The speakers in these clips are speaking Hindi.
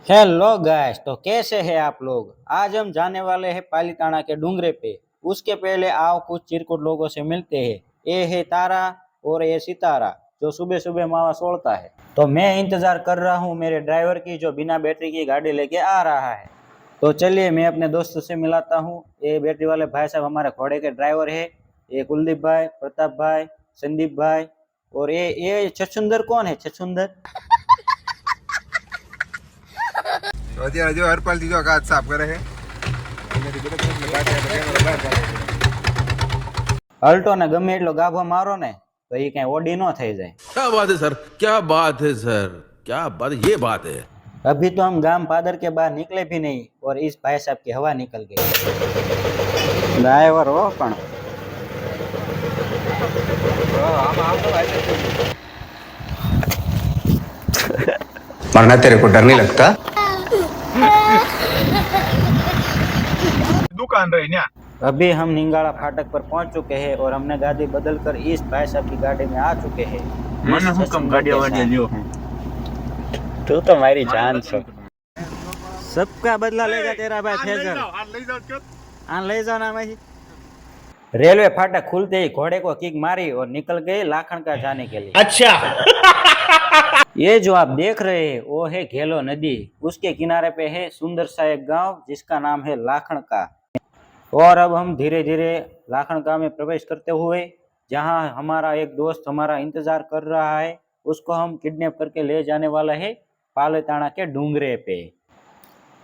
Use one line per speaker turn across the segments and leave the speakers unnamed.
हेलो गाइस, तो कैसे हैं आप लोग। आज हम जाने वाले हैं पालीताना के डूंगरे पे। उसके पहले आओ कुछ चिरकुट लोगों से मिलते हैं। ये है तारा और ये सितारा जो सुबह सुबह मावा सोड़ता है। तो मैं इंतजार कर रहा हूँ मेरे ड्राइवर की जो बिना बैटरी की गाड़ी लेके आ रहा है। तो चलिए मैं अपने दोस्तों से मिलाता हूँ। ये बैटरी वाले भाई साहब हमारे घोड़े के ड्राइवर है। ये कुलदीप भाई, प्रताप भाई, संदीप भाई। और ये छछुंदर कौन है? छछुंदर
તો અત્યારે જો હરપાલ દીધો કાચ સાફ કરે છે.
અલ્ટો ને ગમે એટલો ગાભો મારો ને તો એ કઈ ઓડી નો થઈ જાય।
क्या बात है सर, क्या बात है सर, क्या बात, ये बात है।
अभी तो हम गांव पादर के बाहर निकले भी नहीं और इस भाई साहब की हवा निकल गई। ड्राइवर हो पण
मरना तेरे को डर नहीं लगता? दुकान रही ना।
अभी हम निंगाड़ा फाटक पर पहुंच चुके हैं और हमने गाड़ी बदलकर इस भाई साहब की गाड़ी में आ चुके हैं।
मन हुक्म गाड़ी वाड़ी लियो।
तू तो हमारी जान छो। सबका बदला लेगा तेरा भाई फैजल। आन ले जाओ ना भाई। रेलवे फाटक खुलते ही घोड़े को किक मारी और निकल गए लाखन का जाने के लिए। अच्छा। ये जो आप देख रहे हैं वो है घेलो नदी। उसके किनारे पे है सुंदर सा एक गांव जिसका नाम है लाखन का। और अब हम धीरे धीरे लाखन गांव में प्रवेश करते हुए जहां हमारा एक दोस्त हमारा इंतजार कर रहा है उसको हम किडनैप करके ले जाने वाला है पालीताना के डूंगरे पे।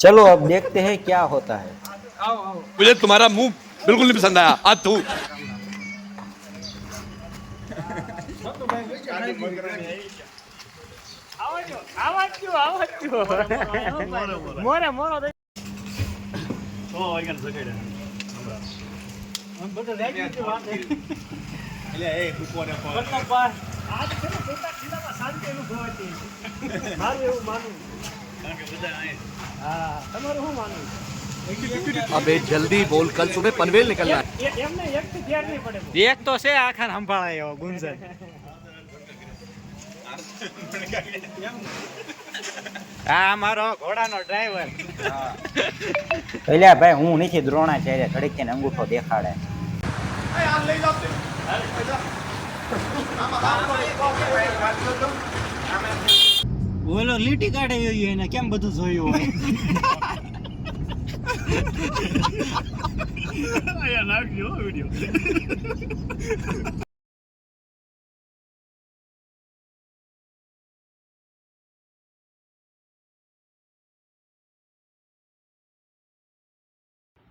चलो अब देखते हैं क्या होता है।
मुझे तुम्हारा मुंह बिल्कुल नहीं पसंद आया। आज तू अबे जल्दी बोल, कल सुबह पनवेल निकलना है।
एक तो से आखा संभाळायो गुंजन। આ મારો ઘોડાનો ડ્રાઈવર। પેલા ભાઈ હું નથી દ્રોણાચાર્ય ઘડીક ને અંગૂઠો દેખાડે। બોલો લીટી કાઢે એને કેમ બધું જોયું હોય। આયા નાખ્યો વિડિયો।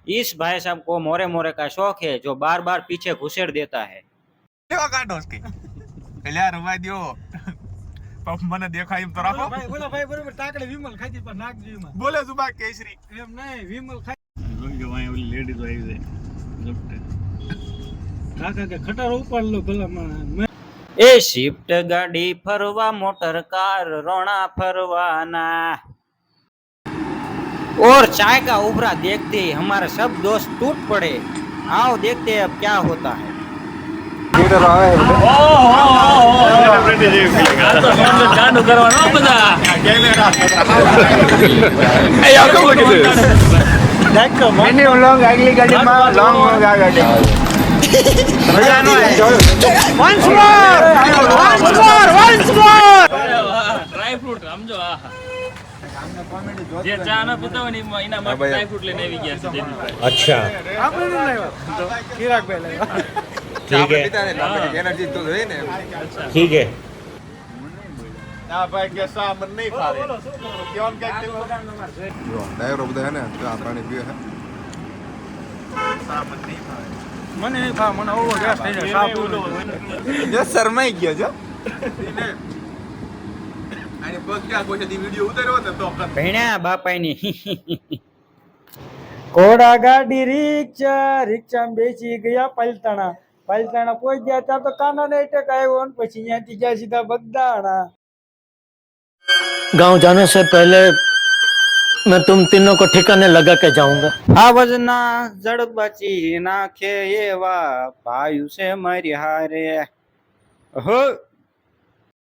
इस भाई साहब को मोरे मोरे का शौक है जो बार बार पीछे घुसेड़ देता है।
કેવા કાઢો છે પેલા રવા દ્યો પપ મને દેખાય એમ તો રાખો
ભાઈ બોલો ભાઈ બરોબર તાકડે વિમલ ખાતી પર નાખજો એમાં
બોલે જુબા કેસરી
એમ નહીં વિમલ ખાઈ
જોઈ જો અહીં ઓલી લેડીઝ આવી જાય ઝપટે
કાકા કે ખટારો ઉપાડ લો ભલા માણસ।
ए शिफ्ट गाड़ी फरवा मोटर कार रोना फरवाना। और चाय का उभरा देखते ही हमारे सब दोस्त टूट पड़े। आओ देखते हैं अब क्या होता है।
મીટર આવે
ચાલુ કરવાનો બધા
camera
Hey, y'all come look at this.
દેખો
મિની લોંગ આગલી ગાડીમાં લોંગ લોંગ આ ગાડી મજા નો
વન્સ મોર
ડ્રાય ફ્રૂટ સમજો આ જે ચા ના પીતા હોય ને એના માટે ડ્રાય ફ્રૂટ લઈને આવી ગયા છે જયદીપભાઈ।
अच्छा
આપણે ન લાવ્યા ચિરાગ ભાઈ લાવ્યા।
ठीक है એનર્જી તો જોઈએ ને
ठीक है।
ના ભાઈ કે સા મન નહીં ફાવે કેવન કે જો ડાયરો બધા હે ને ચા પાણી પીવે હે સા મન નહીં ફાવે
મને નહીં ફાવે મને ઓવર ગેસ થઈ જાય સાફ
જો શરમાઈ ગયો જો આને પગ ક્યાં કોઈ દી વિડિયો ઉતાર્યો હતો તો
ભણ્યા બાપાની।
ઘોડા ગાડી રિક્ષા રિક્ષા બેસી ગયા પલતાણા પલતાણા પહોંચ ગયા ત્યાં તો કાના ને અટેક આવ્યો ને પછી ત્યાંથી ગયા सीधा बगदाना।
गांव जाने से पहले मैं तुम तीनों को ठिकाने लगा के जाऊंगा।
आवजना जड़बाची नाखे एवा भाई से मारी हारे हो।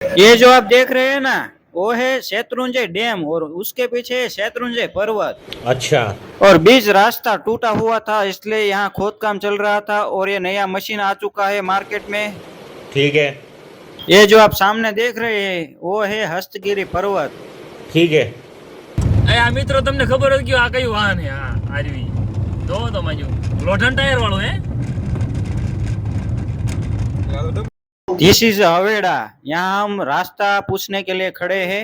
ये जो आप देख रहे हैं ना वो है शत्रुंजय डैम और उसके पीछे है शत्रुंजय पर्वत।
अच्छा।
और बीच रास्ता टूटा हुआ था इसलिए यहाँ खोद काम चल रहा था और ये नया मशीन आ चुका है मार्केट में।
ठीक है।
ये जो आप सामने देख रहे हैं वो है हस्तगिरी पर्वत।
ठीक है।
આ મિત્રો તમને ખબર હતી કે આ કયું વાહન છે? હા આરવી જો તો માજો લોઢન ટાયર વાળું હે।
दिस इज हवेड़ा। यहाँ हम रास्ता पूछने के लिए खड़े हैं।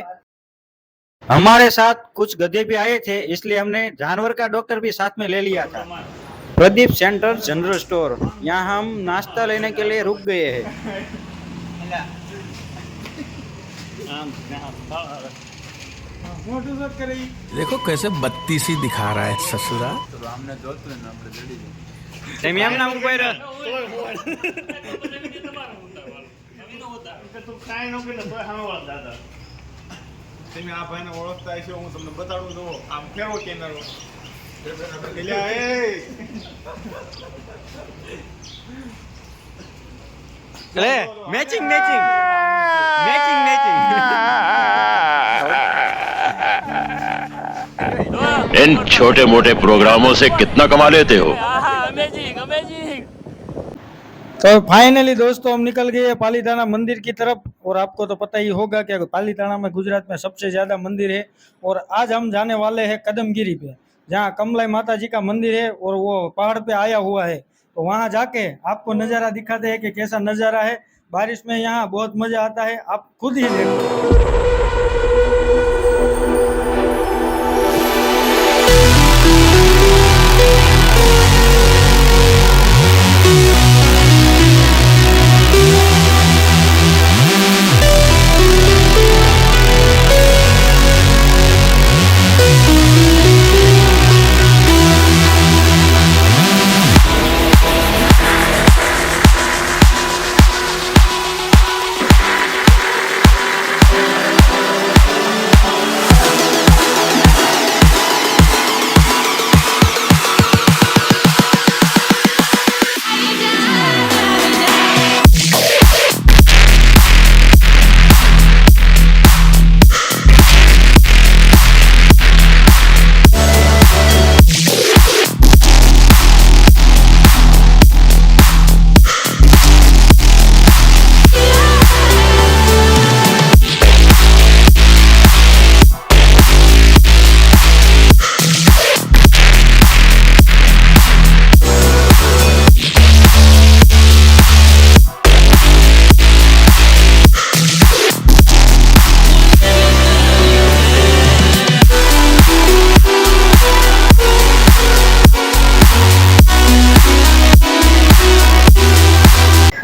हमारे साथ कुछ गधे भी आए थे इसलिए हमने जानवर का डॉक्टर भी साथ में ले लिया था। प्रदीप सेंटर जनरल स्टोर, यहाँ हम नाश्ता लेने के लिए रुक गए हैं।
देखो कैसे बत्तीसी दिखा रहा है ससुरा।
તમે એમ નામ ઉપર
તમે આ ભાઈને ઓળખતા હશો, હું તમને બતાડું છું. આમ ફેરવો કેમેરો. એલા, એ
મેચિંગ મેચિંગ મેચિંગ મેચિંગ।
इन छोटे मोटे प्रोग्रामों से कितना कमा लेते हो?
આહા અમેઝિંગ અમેઝિંગ।
तो फाइनली दोस्तों हम निकल गए हैं पालीताना मंदिर की तरफ। और आपको तो पता ही होगा कि पालीताना में गुजरात में सबसे ज्यादा मंदिर है। और आज हम जाने वाले हैं कदमगिरी पे, जहाँ कमलाई माता जी का मंदिर है और वो पहाड़ पे आया हुआ है। तो वहाँ जाके आपको नज़ारा दिखाते हैं कि कैसा नज़ारा है। बारिश में यहाँ बहुत मजा आता है, आप खुद ही देखो।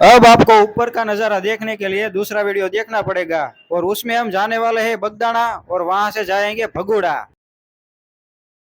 अब आपको ऊपर का नजारा देखने के लिए दूसरा वीडियो देखना पड़ेगा और उसमें हम जाने वाले हैं बगदाना और वहां से जाएंगे भगोड़ा।